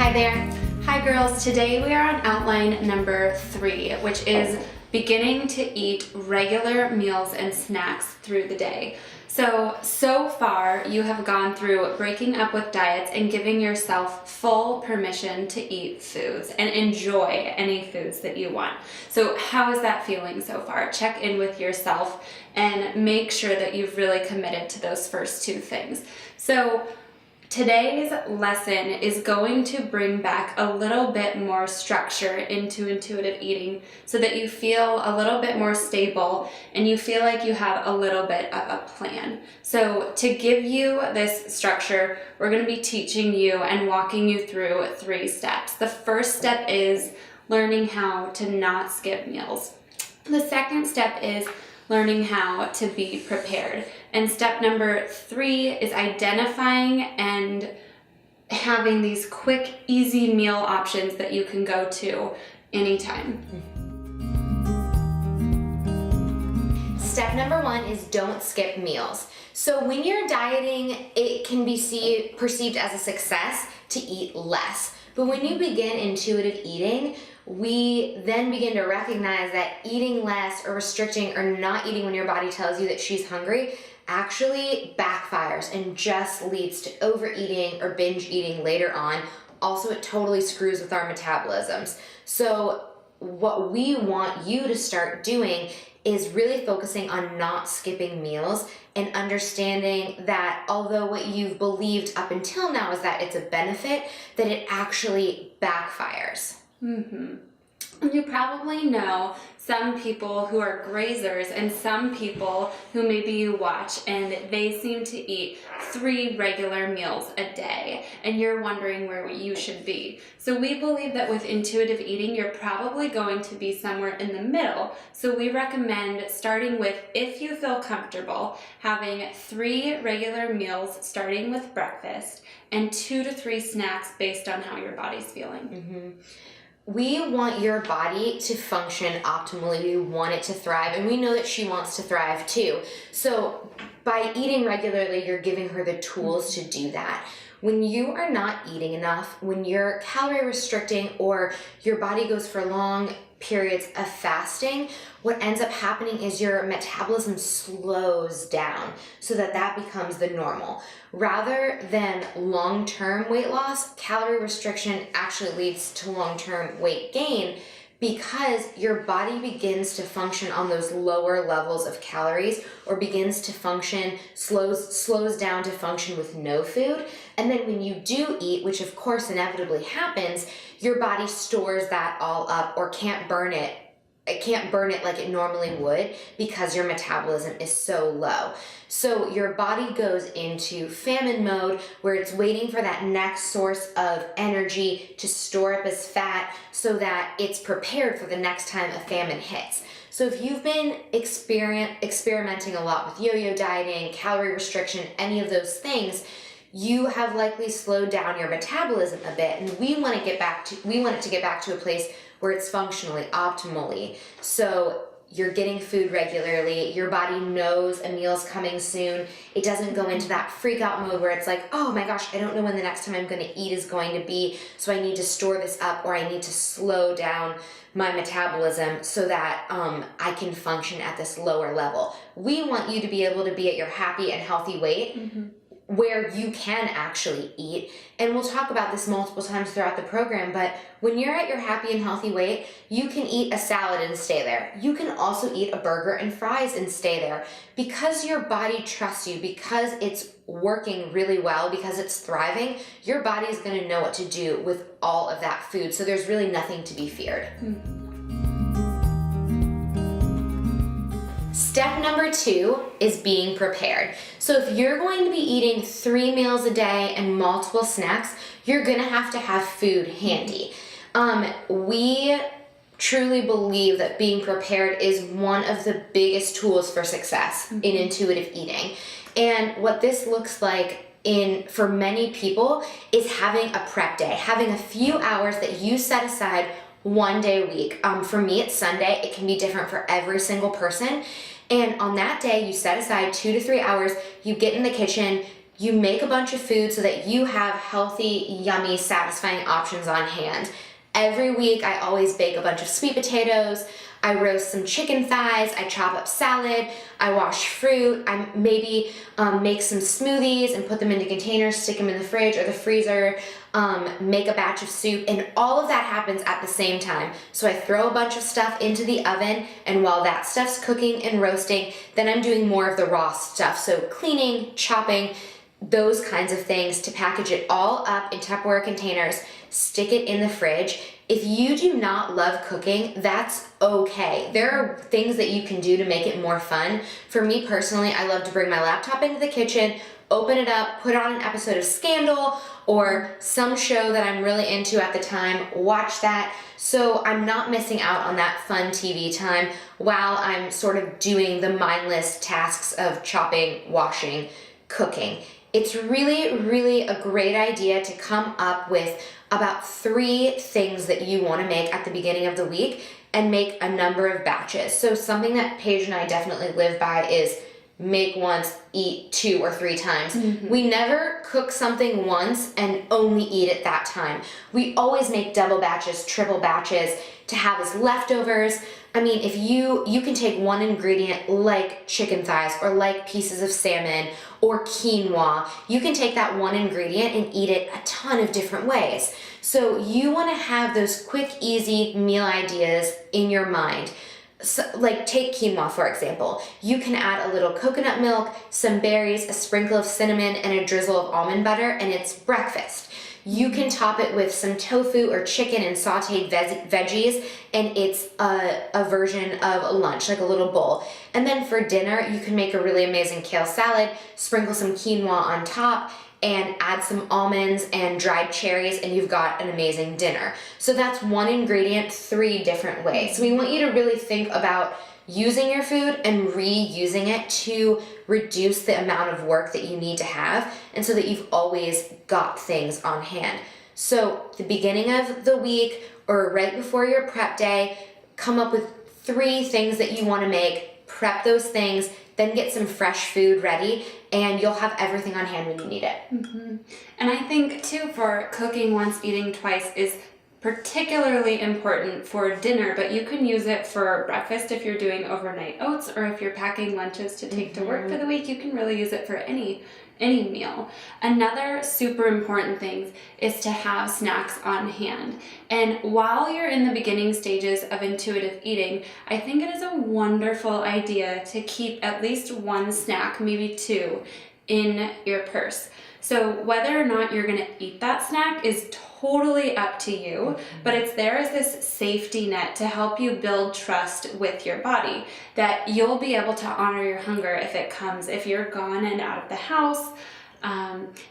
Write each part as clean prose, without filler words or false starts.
Hi there. Hi girls, today we are on outline number 3, which is beginning to eat regular meals and snacks through the day. So far you have gone through breaking up with diets and giving yourself full permission to eat foods and enjoy any foods that you want. So how is that feeling so far? Check in with yourself and make sure that you've really committed to those first 2 things. So today's lesson is going to bring back a little bit more structure into intuitive eating so that you feel a little bit more stable and you feel like you have a little bit of a plan. So to give you this structure, we're going to be teaching you and walking you through 3 steps. The first step is learning how to not skip meals. The second step is learning how to be prepared. And step number 3 is identifying and having these quick, easy meal options that you can go to anytime. Step number 1 is don't skip meals. So when you're dieting, it can be perceived as a success to eat less. But when you begin intuitive eating, we then begin to recognize that eating less or restricting or not eating when your body tells you that she's hungry actually backfires and just leads to overeating or binge eating later on. Also, it totally screws with our metabolisms. So what we want you to start doing is really focusing on not skipping meals and understanding that although what you've believed up until now is that it's a benefit, that it actually backfires. You probably know some people who are grazers and some people who maybe you watch and they seem to eat 3 regular meals a day and you're wondering where you should be. So we believe that with intuitive eating, you're probably going to be somewhere in the middle. So we recommend starting with, if you feel comfortable, having 3 regular meals starting with breakfast and 2 to 3 snacks based on how your body's feeling. We want your body to function optimally. We want it to thrive, and we know that she wants to thrive too. So by eating regularly, you're giving her the tools to do that. When you are not eating enough, when you're calorie restricting or your body goes for long periods of fasting, what ends up happening is your metabolism slows down so that becomes the normal. Rather than long-term weight loss, calorie restriction actually leads to long-term weight gain because your body begins to function on those lower levels of calories or begins to function, slows down to function with no food. And then when you do eat, which of course inevitably happens, your body stores that all up or can't burn it. It can't burn it like it normally would because your metabolism is so low. So your body goes into famine mode where it's waiting for that next source of energy to store up as fat so that it's prepared for the next time a famine hits. So if you've been experimenting a lot with yo-yo dieting, calorie restriction, any of those things, you have likely slowed down your metabolism a bit, and we want it to get back to a place where it's functionally optimally. So you're getting food regularly, your body knows a meal's coming soon. It doesn't go into that freak out mode where it's like, oh my gosh, I don't know when the next time I'm gonna eat is going to be, so I need to store this up or I need to slow down my metabolism so that I can function at this lower level. We want you to be able to be at your happy and healthy weight where you can actually eat. And we'll talk about this multiple times throughout the program, but when you're at your happy and healthy weight, you can eat a salad and stay there. You can also eat a burger and fries and stay there. Because your body trusts you, because it's working really well, because it's thriving, your body is gonna know what to do with all of that food. So there's really nothing to be feared. Step number 2 is being prepared. So if you're going to be eating 3 meals a day and multiple snacks, you're gonna have to have food handy. We truly believe that being prepared is one of the biggest tools for success in intuitive eating. And what this looks like for many people is having a prep day, having a few hours that you set aside one day a week. For me, it's Sunday. It can be different for every single person. And on that day, you set aside 2 to 3 hours, you get in the kitchen, you make a bunch of food so that you have healthy, yummy, satisfying options on hand. Every week, I always bake a bunch of sweet potatoes. I roast some chicken thighs. I chop up salad. I wash fruit. I maybe make some smoothies and put them into containers, stick them in the fridge or the freezer, make a batch of soup, and all of that happens at the same time. So I throw a bunch of stuff into the oven, and while that stuff's cooking and roasting, then I'm doing more of the raw stuff. So cleaning, chopping, those kinds of things to package it all up in Tupperware containers, stick it in the fridge. If you do not love cooking, that's okay. There are things that you can do to make it more fun. For me personally, I love to bring my laptop into the kitchen, open it up, put on an episode of Scandal or some show that I'm really into at the time, watch that. So I'm not missing out on that fun TV time while I'm sort of doing the mindless tasks of chopping, washing, cooking. It's really, really a great idea to come up with about 3 things that you want to make at the beginning of the week and make a number of batches. So something that Paige and I definitely live by is make once, eat 2 or 3 times. We never cook something once and only eat it that time. We always make double batches, triple batches to have as leftovers. I mean, if you can take one ingredient like chicken thighs or like pieces of salmon or quinoa, you can take that one ingredient and eat it a ton of different ways. So you want to have those quick, easy meal ideas in your mind. So, like take quinoa for example. You can add a little coconut milk, some berries, a sprinkle of cinnamon, and a drizzle of almond butter, and it's breakfast. You can top it with some tofu or chicken and sauteed veggies, and it's a version of a lunch, like a little bowl. And then for dinner, you can make a really amazing kale salad, sprinkle some quinoa on top, and add some almonds and dried cherries, and you've got an amazing dinner. So that's one ingredient, 3 different ways. So we want you to really think about using your food and reusing it to reduce the amount of work that you need to have, and so that you've always got things on hand. So the beginning of the week or right before your prep day, come up with 3 things that you want to make, prep those things, then get some fresh food ready, and you'll have everything on hand when you need it. And I think too, for cooking once, eating twice is particularly important for dinner, but you can use it for breakfast if you're doing overnight oats, or if you're packing lunches to take to work for the week. You can really use it for any meal. Another super important thing is to have snacks on hand. And while you're in the beginning stages of intuitive eating, I think it is a wonderful idea to keep at least 1 snack, maybe 2, in your purse. So whether or not you're going to eat that snack is totally up to you, but it's there as this safety net to help you build trust with your body, that you'll be able to honor your hunger if it comes, if you're gone and out of the house.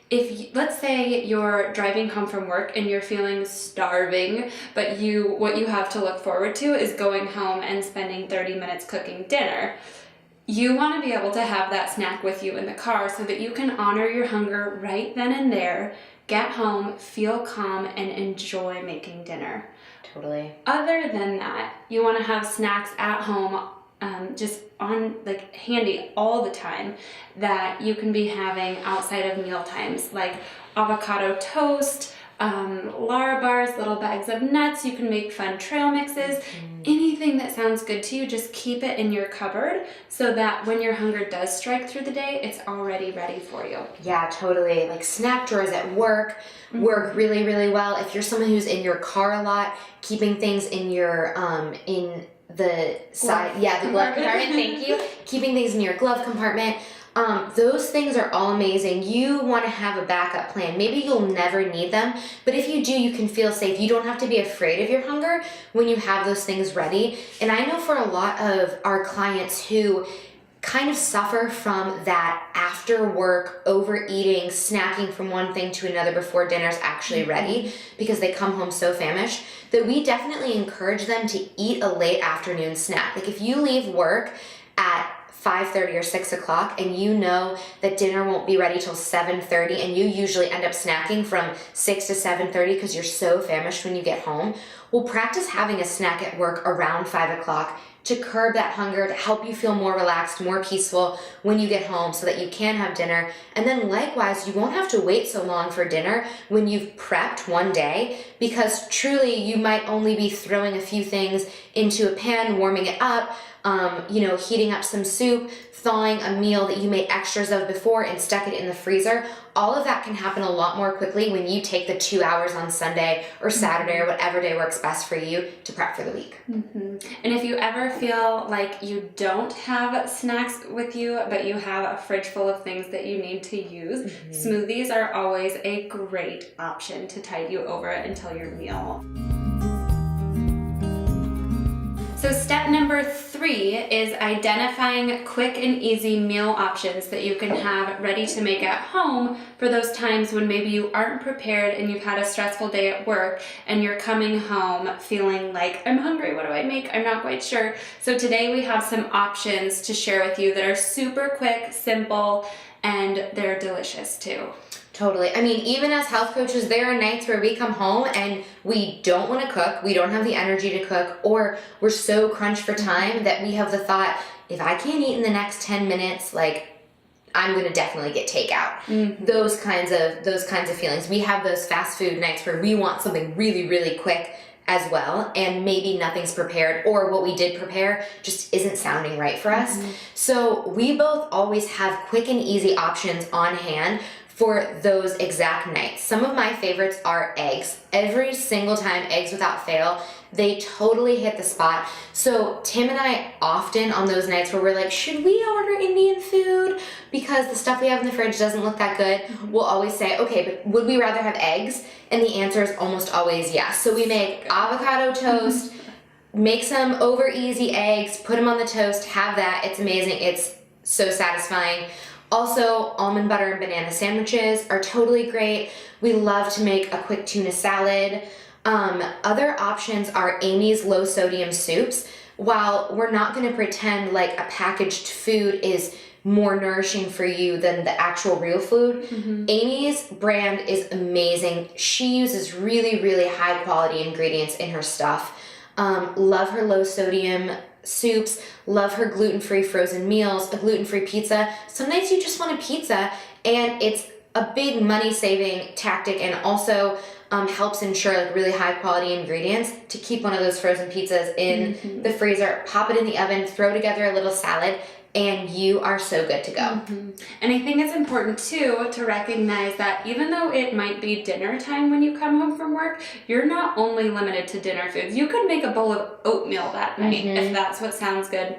Let's say you're driving home from work and you're feeling starving, but what you have to look forward to is going home and spending 30 minutes cooking dinner. You want to be able to have that snack with you in the car so that you can honor your hunger right then and there, get home, feel calm, and enjoy making dinner. Totally. Other than that, you want to have snacks at home, just on handy all the time, that you can be having outside of meal times, like avocado toast, Lara bars, little bags of nuts. You can make fun trail mixes. Anything that sounds good to you, just keep it in your cupboard so that when your hunger does strike through the day, it's already ready for you. Yeah, totally. Like snack drawers at work work really, really well. If you're someone who's in your car a lot, keeping things in your in the side, the glove compartment. Thank you. Keeping things in your glove compartment. Those things are all amazing. You want to have a backup plan. Maybe you'll never need them, but if you do, you can feel safe. You don't have to be afraid of your hunger when you have those things ready. And I know for a lot of our clients who kind of suffer from that after work overeating, snacking from one thing to another before dinner's actually ready because they come home so famished, that we definitely encourage them to eat a late afternoon snack. Like if you leave work at 5:30 or 6 o'clock and you know that dinner won't be ready till 7:30 and you usually end up snacking from 6 to 7:30 because you're so famished when you get home, well, practice having a snack at work around 5 o'clock to curb that hunger, to help you feel more relaxed, more peaceful when you get home so that you can have dinner. And then likewise, you won't have to wait so long for dinner when you've prepped one day, because truly you might only be throwing a few things into a pan, warming it up, heating up some soup, thawing a meal that you made extras of before and stuck it in the freezer. All of that can happen a lot more quickly when you take the 2 hours on Sunday or Saturday or whatever day works best for you to prep for the week. And if you ever feel like you don't have snacks with you, but you have a fridge full of things that you need to use, smoothies are always a great option to tide you over until your meal. So step number 3 is identifying quick and easy meal options that you can have ready to make at home for those times when maybe you aren't prepared and you've had a stressful day at work and you're coming home feeling like, I'm hungry, what do I make? I'm not quite sure. So today we have some options to share with you that are super quick, simple, and they're delicious too. Totally. I mean, even as health coaches, there are nights where we come home and we don't want to cook, we don't have the energy to cook, or we're so crunched for time that we have the thought, if I can't eat in the next 10 minutes, I'm going to definitely get takeout. Those kinds of feelings. We have those fast food nights where we want something really, really quick as well, and maybe nothing's prepared, or what we did prepare just isn't sounding right for us. So we both always have quick and easy options on hand for those exact nights. Some of my favorites are eggs. Every single time, eggs without fail, they totally hit the spot. So Tim and I often on those nights where we're like, should we order Indian food because the stuff we have in the fridge doesn't look that good? We'll always say, okay, but would we rather have eggs? And the answer is almost always yes. So we make avocado toast, make some over easy eggs, put them on the toast, have that. It's amazing. It's so satisfying. Also, almond butter and banana sandwiches are totally great. We love to make a quick tuna salad. Other options are Amy's low sodium soups. While we're not going to pretend like a packaged food is more nourishing for you than the actual real food, Amy's brand is amazing. She uses really, really high quality ingredients in her stuff. Love her low sodium soups, love her gluten-free frozen meals, a gluten-free pizza. Some nights you just want a pizza, and it's a big money-saving tactic, and also helps ensure really high-quality ingredients to keep one of those frozen pizzas in the freezer, pop it in the oven, throw together a little salad, and you are so good to go. And I think it's important too to recognize that even though it might be dinner time when you come home from work, you're not only limited to dinner foods. You could make a bowl of oatmeal that night if that's what sounds good.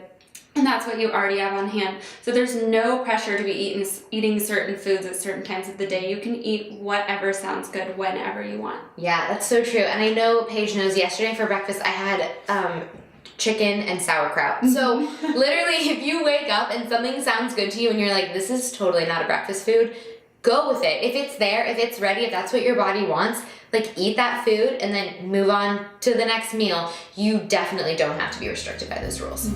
And that's what you already have on hand. So there's no pressure to be eating certain foods at certain times of the day. You can eat whatever sounds good whenever you want. Yeah, that's so true. And I know Paige knows yesterday for breakfast I had chicken and sauerkraut. So literally if you wake up and something sounds good to you and you're like, this is totally not a breakfast food, go with it. If it's there, if it's ready, if that's what your body wants, eat that food and then move on to the next meal. You definitely don't have to be restricted by those rules.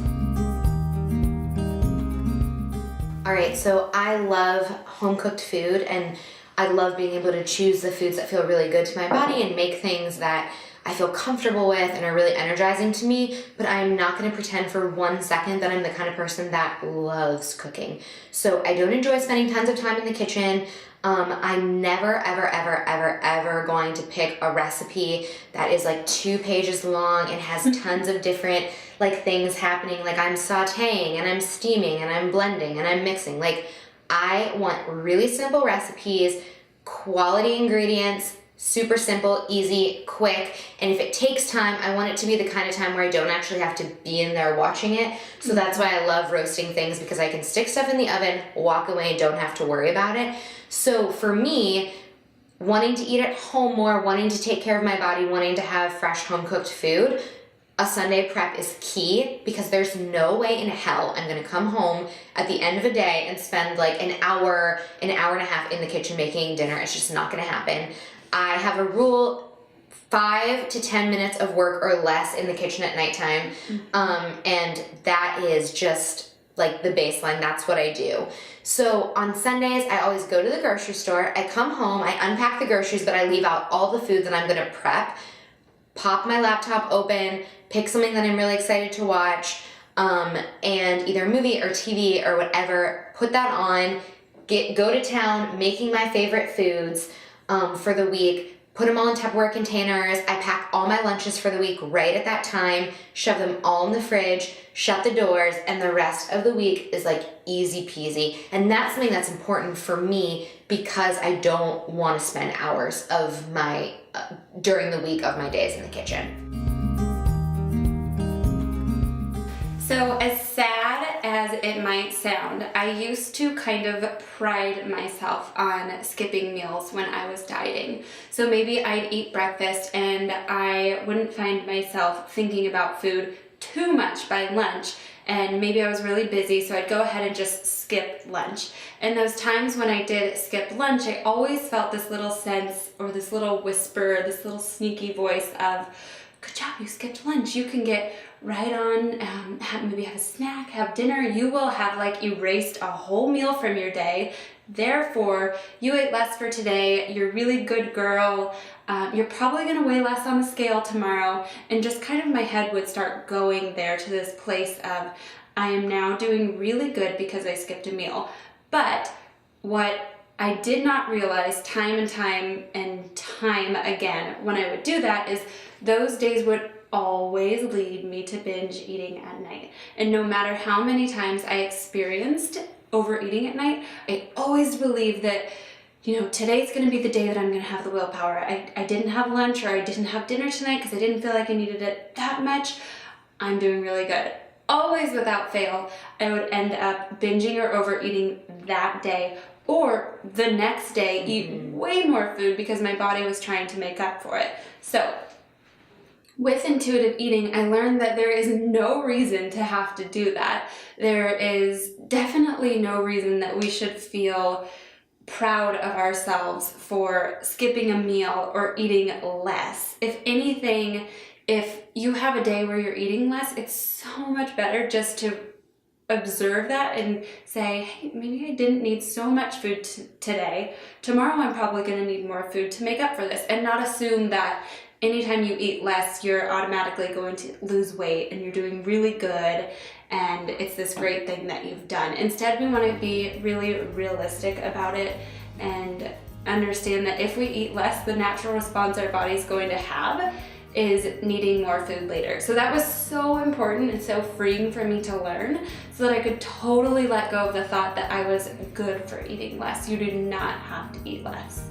All right, so I love home-cooked food, and I love being able to choose the foods that feel really good to my body and make things that I feel comfortable with and are really energizing to me, but I'm not going to pretend for 1 second that I'm the kind of person that loves cooking. So I don't enjoy spending tons of time in the kitchen. I'm never, ever, ever, ever, ever going to pick a recipe that is 2 pages long and has tons of different things happening. I'm sauteing and I'm steaming and I'm blending and I'm mixing. I want really simple recipes, quality ingredients, super simple, easy, quick, and if it takes time, I want it to be the kind of time where I don't actually have to be in there watching it. So that's why I love roasting things, because I can stick stuff in the oven, walk away, and don't have to worry about it. So for me, wanting to eat at home more, wanting to take care of my body, wanting to have fresh home-cooked food, a Sunday prep is key, because there's no way in hell I'm going to come home at the end of a day and spend an hour and a half in the kitchen making dinner. It's just not going to happen. I have a rule, 5 to 10 minutes of work or less in the kitchen at nighttime, and that is just the baseline. That's what I do. So on Sundays, I always go to the grocery store. I come home, I unpack the groceries, but I leave out all the food that I'm going to prep, pop my laptop open, pick something that I'm really excited to watch, and either movie or TV or whatever, put that on, go to town making my favorite foods for the week, put them all in Tupperware containers. I pack all my lunches for the week right at that time, shove them all in the fridge, shut the doors, and the rest of the week is like easy peasy. And that's something that's important for me because I don't want to spend hours of my, during the week of my days in the kitchen. So as sad as it might sound, I used to kind of pride myself on skipping meals when I was dieting. So maybe I'd eat breakfast and I wouldn't find myself thinking about food too much by lunch, and maybe I was really busy, so I'd go ahead and just skip lunch. And those times when I did skip lunch, I always felt this little sense, or this little whisper, this little sneaky voice of, good job, you skipped lunch. You can get right on, maybe have a snack, have dinner. You will have like erased a whole meal from your day. Therefore, you ate less for today. You're a really good girl. You're probably gonna weigh less on the scale tomorrow. And just kind of my head would start going there to this place of, I am now doing really good because I skipped a meal. But what I did not realize time and time again when I would do that is those days would always lead me to binge eating at night. And no matter how many times I experienced overeating at night, I always believed that, you know, today's gonna be the day that I'm gonna have the willpower. I didn't have lunch or I didn't have dinner tonight because I didn't feel like I needed it that much. I'm doing really good. Always without fail, I would end up binging or overeating that day, or the next day eat way more food because my body was trying to make up for it. So with intuitive eating, I learned that there is no reason to have to do that. There is definitely no reason that we should feel proud of ourselves for skipping a meal or eating less. If anything, if you have a day where you're eating less, it's so much better just to observe that and say, hey, maybe I didn't need so much food today. Tomorrow I'm probably going to need more food to make up for this, and not assume that anytime you eat less, you're automatically going to lose weight and you're doing really good and it's this great thing that you've done. Instead, we want to be really realistic about it and understand that if we eat less, the natural response our body's going to have is needing more food later. So that was so important and so freeing for me to learn, so that I could totally let go of the thought that I was good for eating less. You do not have to eat less.